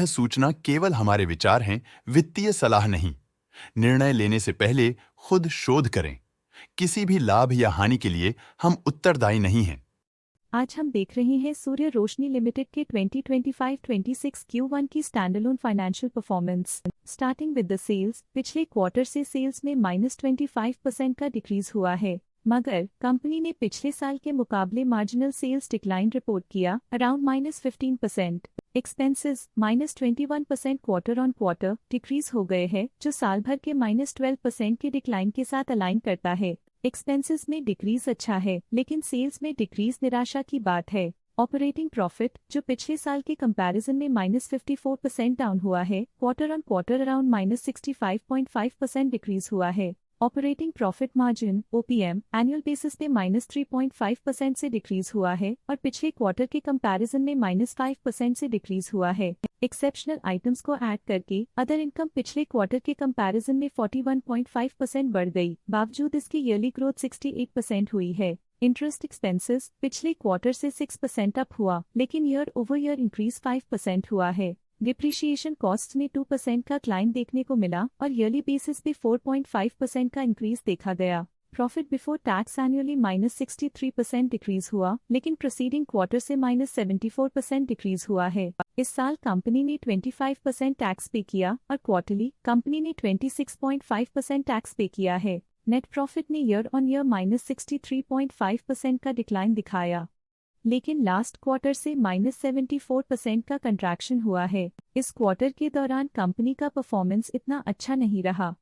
सूचना केवल हमारे विचार हैं, वित्तीय सलाह नहीं। निर्णय लेने से पहले खुद शोध करें। किसी भी लाभ या हानि के लिए हम उत्तरदायी नहीं हैं। आज हम देख रहे हैं सूर्य रोशनी लिमिटेड के 2025-26 Q1 की standalone financial performance. Starting with the sales, पिछले क्वार्टर से सेल्स में -25% का डिक्रीज हुआ है, मगर कंपनी ने पिछले साल के मुकाबले मार्जिनल सेल्स डिक्लाइन रिपोर्ट किया, around -15%। Expenses -21% quarter on quarter decrease हो गए हैं, जो साल भर के -12% के डिक्लाइन के साथ अलाइन करता है। एक्सपेंसेस में डिक्रीज अच्छा है, लेकिन सेल्स में डिक्रीज निराशा की बात है। ऑपरेटिंग प्रॉफिट, जो पिछले साल के कंपैरिजन में -54% डाउन हुआ है, quarter on quarter around -65.5% decrease हुआ है। Operating profit margin OPM annual basis पे -3.5% से डिक्रीज हुआ है और पिछले क्वार्टर के कंपैरिजन में -5% से डिक्रीज हुआ है। एक्सेप्शनल आइटम्स को ऐड करके अदर इनकम पिछले क्वार्टर के कंपैरिजन में 41.5% बढ़ गई, बावजूद इसकी ईयरली ग्रोथ 68% हुई है। इंटरेस्ट एक्सपेंसेस पिछले क्वार्टर से 6% अप हुआ, लेकिन ईयर ओवर ईयर इंक्रीज 5% हुआ है। डिप्रिशिएशन कॉस्ट में 2% का क्लाइम देखने को मिला और ईयरली बेसिस पे 4.5% का इंक्रीज देखा गया। Profit before tax annually -63% decrease हुआ, लेकिन प्रोसीडिंग क्वार्टर से -74% डिक्रीज हुआ है। इस साल कंपनी ने 25% टैक्स पे किया और क्वार्टरली कंपनी ने 26.5% टैक्स पे किया है। नेट प्रॉफिट ने ईयर ऑन ईयर -63.5% का डिक्लाइन दिखाया, लेकिन लास्ट क्वार्टर से -74% का कंट्रैक्शन हुआ है। इस क्वार्टर के दौरान कंपनी का परफॉर्मेंस इतना अच्छा नहीं रहा।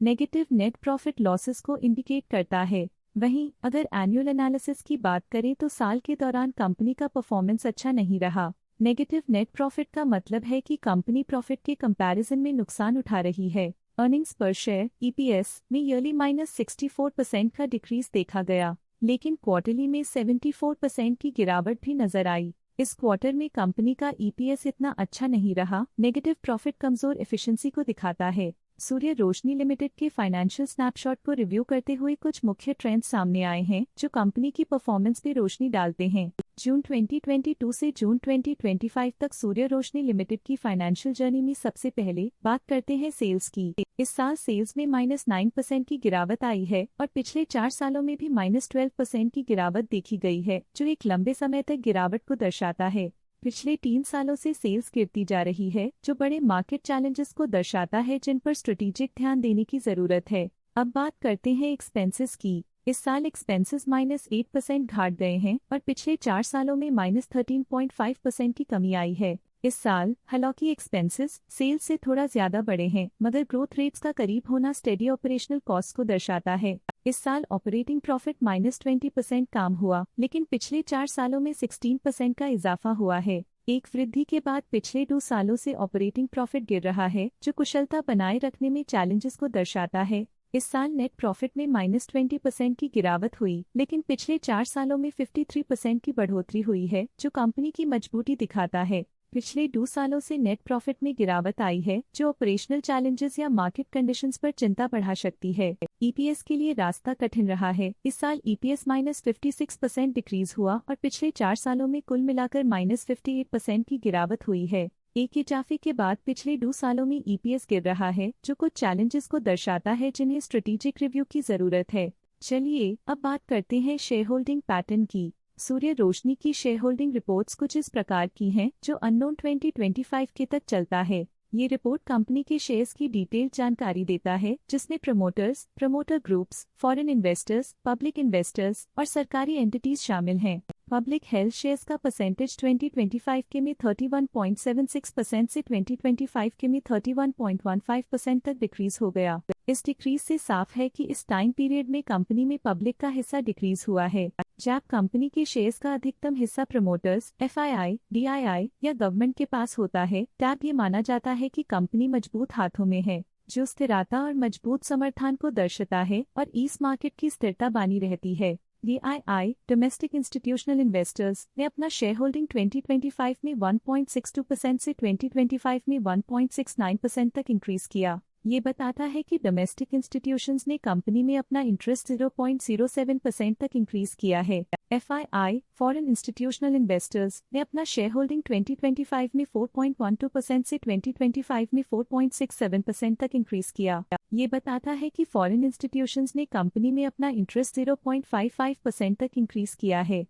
नेगेटिव नेट प्रॉफिट लॉसेस को इंडिकेट करता है। वहीं अगर एनुअल एनालिसिस की बात करें तो साल के दौरान कंपनी का परफॉर्मेंस अच्छा नहीं रहा। नेगेटिव नेट प्रॉफिट का मतलब है कि कंपनी प्रॉफिट के कंपैरिजन में नुकसान उठा रही है। अर्निंग्स पर शेयर EPS में ईयरली -64% का डिक्रीज देखा गया, लेकिन क्वार्टरली में 74% की गिरावट भी नजर आई। इस क्वार्टर में कंपनी का EPS इतना अच्छा नहीं रहा। नेगेटिव प्रॉफिट कमजोर एफिशिएंसी को दिखाता है। सूर्य रोशनी लिमिटेड के फाइनेंशियल स्नैपशॉट को रिव्यू करते हुए कुछ मुख्य ट्रेंड्स सामने आए हैं, जो कंपनी की परफॉर्मेंस पे रोशनी डालते हैं। जून 2022 से जून 2025 तक सूर्य रोशनी लिमिटेड की फाइनेंशियल जर्नी में सबसे पहले बात करते हैं सेल्स की। इस साल सेल्स में -9% की गिरावट आई है और पिछले 4 सालों में भी -12% की गिरावट देखी गई है, जो एक लंबे समय तक गिरावट को दर्शाता है। पिछले 3 सालों से सेल्स गिरती जा रही है, जो बड़े मार्केट चैलेंजेस को दर्शाता है जिन पर स्ट्रेटेजिक ध्यान देने की जरूरत है। अब बात करते हैं एक्सपेंसेस की। इस साल एक्सपेंसेस -8% घाट गए हैं और पिछले 4 सालों में -13.5% की कमी आई है। इस साल हालांकि एक्सपेंसेस सेल्स से थोड़ा ज्यादा बढ़े हैं, मगर ग्रोथ रेट्स का करीब होना स्टेडी ऑपरेशनल कॉस्ट को दर्शाता है। इस साल ऑपरेटिंग प्रॉफिट -20% काम हुआ, लेकिन पिछले 4 सालों में 16% का इजाफा हुआ है। एक वृद्धि के बाद पिछले 2 सालों से ऑपरेटिंग प्रॉफिट गिर रहा है, जो कुशलता बनाए रखने में चैलेंजेस को दर्शाता है। इस साल नेट प्रॉफिट में -20% की गिरावट हुई, लेकिन पिछले 4 सालों में 53% की बढ़ोतरी हुई है, जो कंपनी की मजबूती दिखाता है। पिछले 2 सालों से नेट प्रॉफिट में गिरावट आई है, जो ऑपरेशनल चैलेंजेस या मार्केट कंडीशंस पर चिंता बढ़ा सकती है। EPS के लिए रास्ता कठिन रहा है। इस साल EPS -56% डिक्रीज हुआ और पिछले 4 सालों में कुल मिलाकर -58% की गिरावट हुई है। एक इजाफे के बाद पिछले 2 सालों में EPS गिर रहा है, जो कुछ चैलेंजेस को दर्शाता है जिन्हें स्ट्रेटेजिक रिव्यू की जरूरत है। चलिए अब बात करते हैं शेयर होल्डिंग पैटर्न की। सूर्य रोशनी की शेयर होल्डिंग रिपोर्ट्स कुछ इस प्रकार की हैं, जो अननोन 2025 के तक चलता है। ये रिपोर्ट कंपनी के शेयर्स की डिटेल्ड जानकारी देता है, जिसमें promoters, promoter groups, foreign investors, public investors और सरकारी एंटिटीज शामिल हैं। पब्लिक हेल्थ शेयर्स का परसेंटेज 2025 के में 31.76% से 2025 के में 31.15% तक डिक्रीज हो गया। इस डिक्रीज से साफ है कि इस टाइम पीरियड में कंपनी में पब्लिक का हिस्सा डिक्रीज हुआ है। जब कंपनी के शेयर्स का अधिकतम हिस्सा प्रमोटर्स, FII, DII या गवर्नमेंट के पास होता है, तब ये माना जाता है कि कंपनी मजबूत हाथों में है, जो स्थिरता और मजबूत समर्थन को दर्शाता है और इस मार्केट की स्थिरता बनी रहती है। DII डोमेस्टिक इंस्टीट्यूशनल इन्वेस्टर्स ने अपना शेयर होल्डिंग 2025 में 1.62% से 2025 में 1.69% तक इंक्रीज किया। ये बताता है कि डोमेस्टिक इंस्टीट्यूशंस ने कंपनी में अपना इंटरेस्ट 0.07% तक इंक्रीज किया है। FII, फॉरेन इंस्टीट्यूशनल इन्वेस्टर्स ने अपना शेयर होल्डिंग 2025 में 4.12% से 2025 में 4.67% तक इंक्रीज किया। ये बताता है कि फॉरेन इंस्टीट्यूशंस ने कंपनी में अपना इंटरेस्ट 0.55% तक इंक्रीज किया है।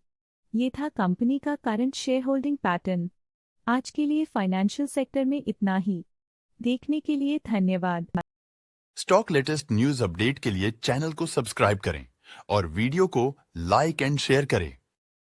ये था कंपनी का करंट शेयर होल्डिंग पैटर्न। आज के लिए फाइनेंशियल सेक्टर में इतना ही। देखने के लिए धन्यवाद। स्टॉक लेटेस्ट न्यूज अपडेट के लिए चैनल को सब्सक्राइब करें और वीडियो को लाइक एंड शेयर करें।